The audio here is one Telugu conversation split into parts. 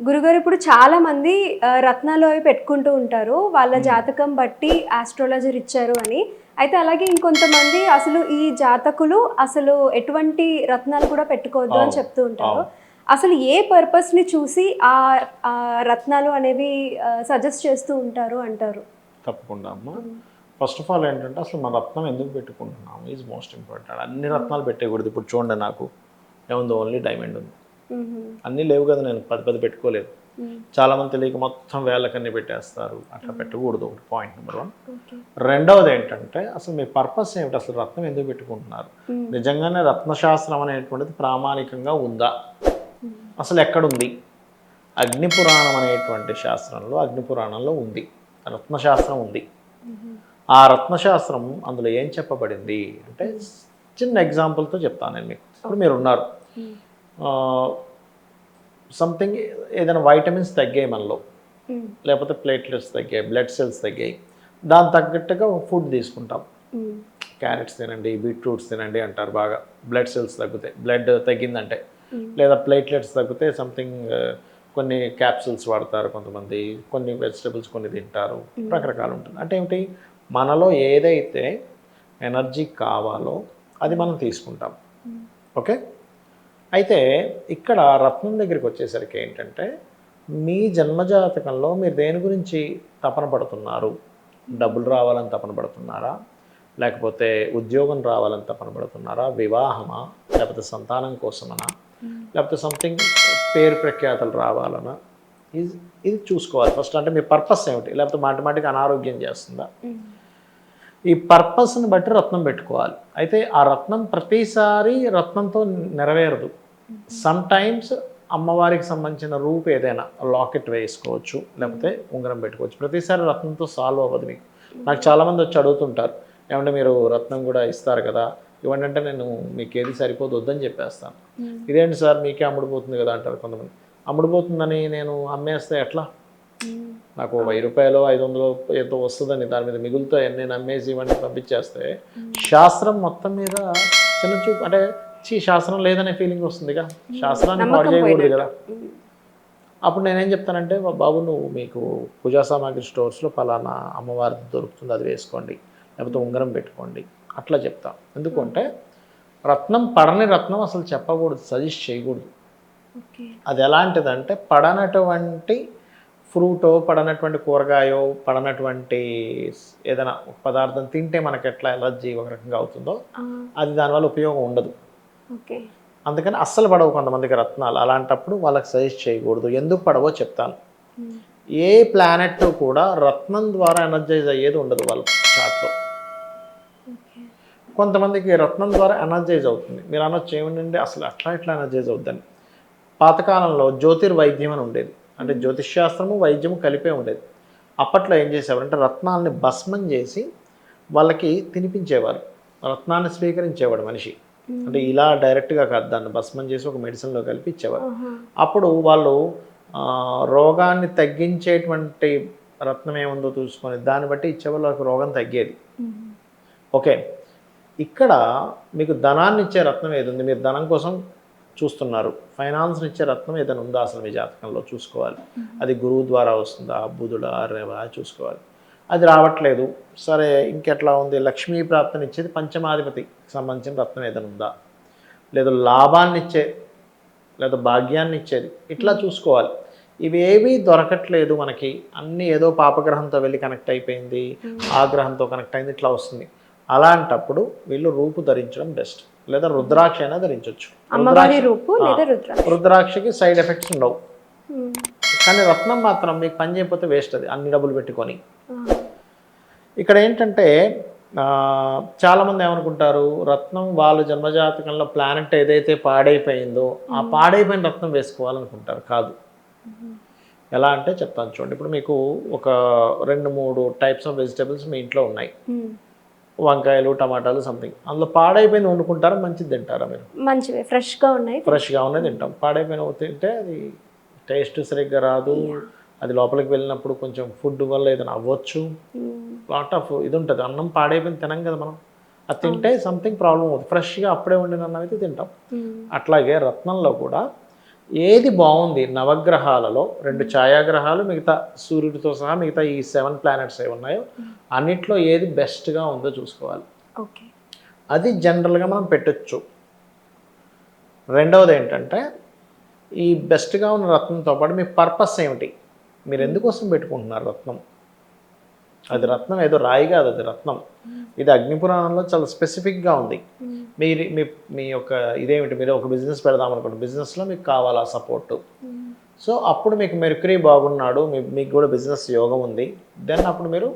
గురుగారు ఇప్పుడు చాలా మంది రత్నాలు అవి పెట్టుకుంటూ ఉంటారు వాళ్ళ జాతకం బట్టి ఆస్ట్రాలజర్ ఇచ్చారు అని. అయితే అలాగే ఇంకొంతమంది అసలు ఈ జాతకులు అసలు ఎటువంటి రత్నాలు కూడా పెట్టుకోవద్దు అని చెప్తూ ఉంటారు. అసలు ఏ పర్పస్ని చూసి ఆ ఆ రత్నాలు అనేవి సజెస్ట్ చేస్తూ ఉంటారు అంటారు? తప్పకుండా అమ్మ. ఫస్ట్ ఆఫ్ ఆల్ ఏంటంటే అసలు మన రత్నం ఎందుకు పెట్టుకుంటున్నాము ఈజ్ మోస్ట్ ఇంపార్టెంట్. అన్ని రత్నాలు పెట్టకూడదు. ఇప్పుడు చూడండి, నాకు ఏముంది, ఓన్లీ డైమండ్ ఉంది. అన్నీ లేవు కదా, నేను 10 పెట్టుకోలేదు. చాలామంది తెలియక మొత్తం వేళ్ళకన్నీ పెట్టేస్తారు. అట్లా పెట్టకూడదు. ఒకటి పాయింట్ నెంబర్ 1. రెండవది ఏంటంటే అసలు మీ పర్పస్ ఏమిటి, అసలు రత్నం ఎందుకు పెట్టుకుంటున్నారు? నిజంగానే రత్నశాస్త్రం అనేటువంటిది ప్రామాణికంగా ఉందా? అసలు ఎక్కడుంది? అగ్నిపురాణం అనేటువంటి శాస్త్రంలో, అగ్నిపురాణంలో ఉంది, రత్నశాస్త్రం ఉంది. ఆ రత్నశాస్త్రం అందులో ఏం చెప్పబడింది అంటే, చిన్న ఎగ్జాంపుల్తో చెప్తాను నేను మీకు. ఇప్పుడు మీరు ఉన్నారు, సంథింగ్ ఏదైనా వైటమిన్స్ తగ్గాయి మనలో, లేకపోతే ప్లేట్లెట్స్ తగ్గాయి, బ్లడ్ సెల్స్ తగ్గాయి, దాని తగ్గట్టుగా ఫుడ్ తీసుకుంటాం. క్యారెట్స్ తినండి, బీట్రూట్స్ తినండి అంటారు, బాగా బ్లడ్ సెల్స్ తగ్గుతాయి, బ్లడ్ తగ్గిందంటే. లేదా ప్లేట్లెట్స్ తగ్గితే సంథింగ్ కొన్ని క్యాప్సూల్స్ వాడతారు కొంతమంది, కొన్ని వెజిటబుల్స్ కొన్ని తింటారు, రకరకాలు ఉంటుంది. అంటే ఏమిటి, మనలో ఏదైతే ఎనర్జీ కావాలో అది మనం తీసుకుంటాం. ఓకే. అయితే ఇక్కడ రత్నం దగ్గరికి వచ్చేసరికి ఏంటంటే, మీ జన్మజాతకంలో మీరు దేని గురించి తపన పడుతున్నారు? డబ్బులు రావాలని తపన పడుతున్నారా? లేకపోతే ఉద్యోగం రావాలని తపన పడుతున్నారా? వివాహమా? లేకపోతే సంతానం కోసమనా? లేకపోతే సంథింగ్ పేరు ప్రఖ్యాతలు రావాలనా? ఇది చూసుకోవాలి ఫస్ట్. అంటే మీ పర్పస్ ఏమిటి? లేకపోతే మాటిమాటికి అనారోగ్యం చేస్తుందా? ఈ పర్పస్ని బట్టి రత్నం పెట్టుకోవాలి. అయితే ఆ రత్నం ప్రతిసారి రత్నంతో నెరవేరదు. సమ్ టైమ్స్ అమ్మవారికి సంబంధించిన రూపు ఏదైనా లాకెట్ వేసుకోవచ్చు, లేకపోతే ఉంగరం పెట్టుకోవచ్చు. ప్రతిసారి రత్నంతో సాల్వ్ అవ్వదు మీకు. నాకు చాలామంది వచ్చి అడుగుతుంటారు, ఏమంటే మీరు రత్నం కూడా ఇస్తారు కదా, ఇవ్వండి అంటే నేను మీకు ఏది సరిపోదు, వద్దని చెప్పేస్తాను. ఇదేంటి సార్ మీకే అమ్ముడుపోతుంది కదా అంటారు కొంతమంది. అమ్ముడుపోతుందని నేను అమ్మేస్తే ఎట్లా? నాకు 1000 రూపాయలు 500 ఎంతో వస్తుందని దాని మీద మిగులుతాయని నేను అమ్మేసి ఇవన్నీ పంపించేస్తే శాస్త్రం మొత్తం మీద చిన్న చూపు, అంటే శాస్త్రం లేదనే ఫీలింగ్ వస్తుందిగా, శాస్త్రాన్ని పాడు చేయకూడదు కదా. అప్పుడు నేనేం చెప్తానంటే, బాబు నువ్వు మీకు పూజా సామాగ్రి స్టోర్స్లో పలానా అమ్మవారి దొరుకుతుంది, అది వేసుకోండి, లేకపోతే ఉంగరం పెట్టుకోండి, అట్లా చెప్తాం. ఎందుకంటే రత్నం పడని రత్నం అసలు చెప్పకూడదు, సజెస్ట్ చేయకూడదు. అది ఎలాంటిదంటే, పడనటువంటి ఫ్రూటో, పడనటువంటి కూరగాయో, పడనటువంటి ఏదైనా పదార్థం తింటే మనకి ఎట్లా ఎలర్జీ ఒక రకంగా అవుతుందో, అది దానివల్ల ఉపయోగం ఉండదు. అందుకని అస్సలు పడవు కొంతమందికి రత్నాలు. అలాంటప్పుడు వాళ్ళకి సజెస్ట్ చేయకూడదు. ఎందుకు పడవో చెప్తాను. ఏ ప్లానెట్ కూడా రత్నం ద్వారా ఎనర్జైజ్ అయ్యేది ఉండదు వాళ్ళ చార్ట్లో. కొంతమందికి రత్నం ద్వారా ఎనర్జైజ్ అవుతుంది. మీరు అనొచ్చు ఏమిటంటే అసలు అట్లా ఎట్లా ఎనర్జైజ్ అవుద్దని. పాతకాలంలో జ్యోతిర్వైద్యం అని ఉండేది. అంటే జ్యోతిష్శాస్త్రము వైద్యము కలిపే ఉండేది. అప్పట్లో ఏం చేసేవారంటే రత్నాలని భస్మం చేసి వాళ్ళకి తినిపించేవారు. రత్నాన్ని స్వీకరించేవాడు మనిషి. అంటే ఇలా డైరెక్ట్గా కాదు, దాన్ని భస్మం చేసి ఒక మెడిసిన్లో కలిపి ఇచ్చేవారు. అప్పుడు వాళ్ళు రోగాన్ని తగ్గించేటువంటి రత్నం ఏముందో చూసుకొని దాన్ని బట్టి ఇచ్చేవాళ్ళు, వాళ్ళకి రోగం తగ్గేది. ఓకే. ఇక్కడ మీకు ధనాన్ని ఇచ్చే రత్నం ఏది ఉంది? మీరు ధనం కోసం చూస్తున్నారు, ఫైనాన్స్ని ఇచ్చే రత్నం ఏదైనా ఉందా అసలు మీ జాతకంలో చూసుకోవాలి. అది గురువు ద్వారా వస్తుందా, బుధుడా, రేవా చూసుకోవాలి. అది రావట్లేదు, సరే ఇంకెట్లా ఉంది? లక్ష్మీ ప్రాప్తిని ఇచ్చేది పంచమాధిపతికి సంబంధించిన రత్నం ఏదైనా ఉందా, లేదా లాభాన్ని ఇచ్చే, లేదా భాగ్యాన్ని ఇచ్చేది, ఇట్లా చూసుకోవాలి. ఇవేవి దొరకట్లేదు మనకి, అన్నీ ఏదో పాపగ్రహంతో వెళ్ళి కనెక్ట్ అయిపోయింది, ఆ గ్రహంతో కనెక్ట్ అయింది, ఇట్లా వస్తుంది. అలాంటప్పుడు వీళ్ళు రూపు ధరించడం బెస్ట్, లేదా రుద్రాక్ష అయినా ధరించవచ్చు. రుద్రాక్షకి సైడ్ ఎఫెక్ట్స్ ఉండవు, కానీ రత్నం మాత్రం మీకు పని చేయకపోతే వేస్ట్. అది అన్ని డబ్బులు పెట్టుకొని. ఇక్కడ ఏంటంటే చాలామంది ఏమనుకుంటారు, రత్నం వాళ్ళ జన్మజాతకంలో ప్లానెట్ ఏదైతే పాడైపోయిందో ఆ పాడైపోయిన రత్నం వేసుకోవాలనుకుంటారు. కాదు. ఎలా అంటే చెప్తాను చూడండి. ఇప్పుడు మీకు ఒక 2-3 టైప్స్ ఆఫ్ వెజిటబుల్స్ మీ ఇంట్లో ఉన్నాయి, వంకాయలు, టమాటాలు, సంథింగ్. అందులో పాడైపోయిన వండుకుంటారా, మంచిది తింటారా? మీరు మంచివి ఫ్రెష్గా ఉన్నాయి తింటాం. పాడైపోయిన తింటే అది టేస్ట్ సరిగ్గా రాదు. అది లోపలికి వెళ్ళినప్పుడు కొంచెం ఫుడ్ వల్ల ఏదైనా అవ్వచ్చు, లాట్ ఆఫ్ ఇది ఉంటుంది. అన్నం పాడైపోయింది తినం కదా మనం, అది తింటే సంథింగ్ ప్రాబ్లం అవుతుంది. ఫ్రెష్గా అప్పుడే వండిన అన్నం అయితే తింటాం. అట్లాగే రత్నంలో కూడా ఏది బాగుంది నవగ్రహాలలో 2 ఛాయాగ్రహాలు మిగతా సూర్యుడితో సహా మిగతా ఈ 7 ప్లానెట్స్ ఏ ఉన్నాయో అన్నిట్లో ఏది బెస్ట్గా ఉందో చూసుకోవాలి. ఓకే. అది జనరల్గా మనం పెట్టొచ్చు. రెండవది ఏంటంటే ఈ బెస్ట్గా ఉన్న రత్నంతో పాటు మీ పర్పస్ ఏమిటి, మీరు ఎందుకోసం పెట్టుకుంటున్నారు రత్నం. అది రత్నం ఏదో రాయి కాదు, అది రత్నం. ఇది అగ్నిపురాణంలో చాలా స్పెసిఫిక్గా ఉంది. మీరు మీ యొక్క ఇదేమిటి, మీరు ఒక బిజినెస్ పెడదాం అనుకోండి, బిజినెస్లో మీకు కావాలా సపోర్టు. సో అప్పుడు మీకు మెర్క్యూరీ బాగున్నాడు, మీకు కూడా బిజినెస్ యోగం ఉంది, దెన్ అప్పుడు మీరు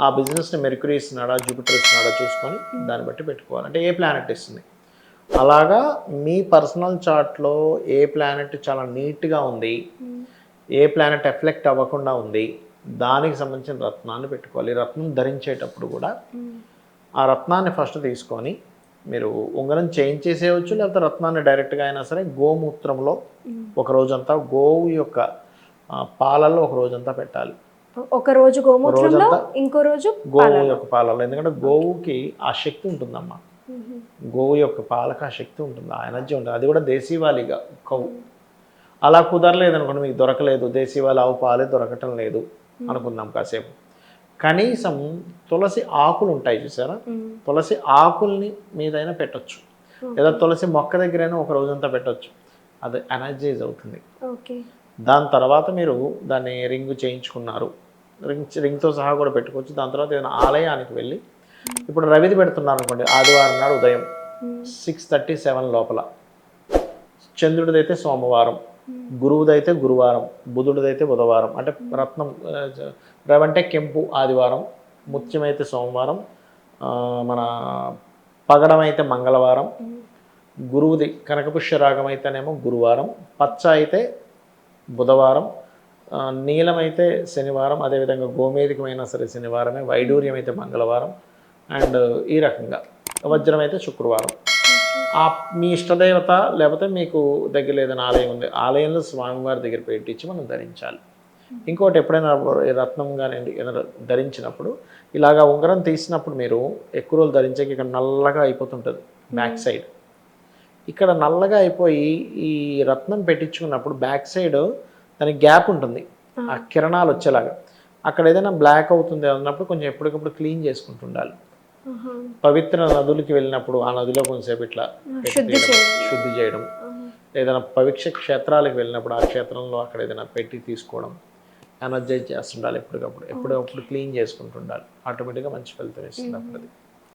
ఆ బిజినెస్ని మెర్క్యూరీ ఇస్తున్నాడా జూపిటర్ ఇస్తున్నాడా చూసుకొని దాన్ని బట్టి పెట్టుకోవాలి. అంటే ఏ ప్లానెట్ ఇస్తుంది. అలాగా మీ పర్సనల్ చార్ట్లో ఏ ప్లానెట్ చాలా నీట్గా ఉంది, ఏ ప్లానెట్ ఎఫ్లెక్ట్ అవ్వకుండా ఉంది, దానికి సంబంధించిన రత్నాన్ని పెట్టుకోవాలి. రత్నం ధరించేటప్పుడు కూడా ఆ రత్నాన్ని ఫస్ట్ తీసుకొని మీరు ఉంగరం చేంజ్ చేసేయచ్చు, లేకపోతే రత్నాన్ని డైరెక్ట్గా అయినా సరే గోమూత్రంలో ఒక రోజంతా, గోవు యొక్క పాలల్లో ఒక రోజంతా పెట్టాలి. ఒక రోజు గోమూత్రంలో, ఇంకో రోజు గోవు యొక్క పాలల్లో. ఎందుకంటే గోవుకి ఆ శక్తి ఉంటుందమ్మా, గోవు యొక్క పాలకు ఆ శక్తి ఉంటుంది, ఆ ఎనర్జీ ఉంటుంది. అది కూడా దేశీవాళిగా కవ్వు. అలా కుదరలేదు అనుకోండి, మీకు దొరకలేదు, దేశీవాళి ఆవు పాలే దొరకటం లేదు అనుకుందాం కాసేపు, కనీసం తులసి ఆకులు ఉంటాయి చూసారా, తులసి ఆకుల్ని మీదైనా పెట్టొచ్చు, లేదా తులసి మొక్క దగ్గరైనా ఒక రోజంతా పెట్టొచ్చు. అది ఎనర్జైజ్ అవుతుంది. దాని తర్వాత మీరు దాన్ని రింగ్ చేయించుకున్నారు, రింగ్తో సహా కూడా పెట్టుకోవచ్చు. దాని తర్వాత ఏదైనా ఆలయానికి వెళ్ళి, ఇప్పుడు రవిది పెడుతున్నారు అనుకోండి, ఆదివారం నాడు ఉదయం 6:37 లోపల, చంద్రుడిదైతే సోమవారం, గురువుదైతే గురువారం, బుధుడిదైతే బుధవారం. అంటే రత్నం రవి అంటే కెంపు ఆదివారం, ముత్యమైతే సోమవారం, మన పగడం అయితే మంగళవారం, గురువుది కనకపుష్యరాగం అయితేనేమో గురువారం, పచ్చ అయితే బుధవారం, నీలం అయితే శనివారం, అదేవిధంగా గోమేధికమైనా సరే శనివారమే, వైడూర్యం అయితే మంగళవారం, అండ్ ఈ రకంగా వజ్రం అయితే శుక్రవారం. మీ ఇష్టదేవత లేకపోతే మీకు దగ్గర ఏదైనా ఆలయం ఉంది, ఆలయంలో స్వామివారి దగ్గర పెట్టించి మనం ధరించాలి. ఇంకోటి, ఎప్పుడైనా రత్నం కానీ ఏదైనా ధరించినప్పుడు ఇలాగా ఉంగరం తీసినప్పుడు మీరు ఎక్కువ రోజులు ధరించాక ఇక్కడ నల్లగా అయిపోతుంటుంది బ్యాక్ సైడ్. ఇక్కడ నల్లగా అయిపోయి ఈ రత్నం పెట్టించుకున్నప్పుడు బ్యాక్ సైడ్ దానికి గ్యాప్ ఉంటుంది, ఆ కిరణాలు వచ్చేలాగా. అక్కడ ఏదైనా బ్లాక్ అవుతుంది అన్నప్పుడు కొంచెం ఎప్పటికప్పుడు క్లీన్ చేసుకుంటుండాలి. పవిత్ర నదులకి వెళ్ళినప్పుడు ఆ నదిలో కొంచెంసేపు ఇట్లా శుద్ధి చేయడం, ఏదైనా పవిత్ర క్షేత్రాలకు వెళ్ళినప్పుడు ఆ క్షేత్రంలో అక్కడ ఏదైనా పెట్టి తీసుకోవడం, ఎనర్జైజ్ చేస్తుండాలి. ఎప్పటికప్పుడు క్లీన్ చేసుకుంటుండాలి. ఆటోమేటిక్గా మంచి ఫలితం ఇస్తుంది అప్పుడు.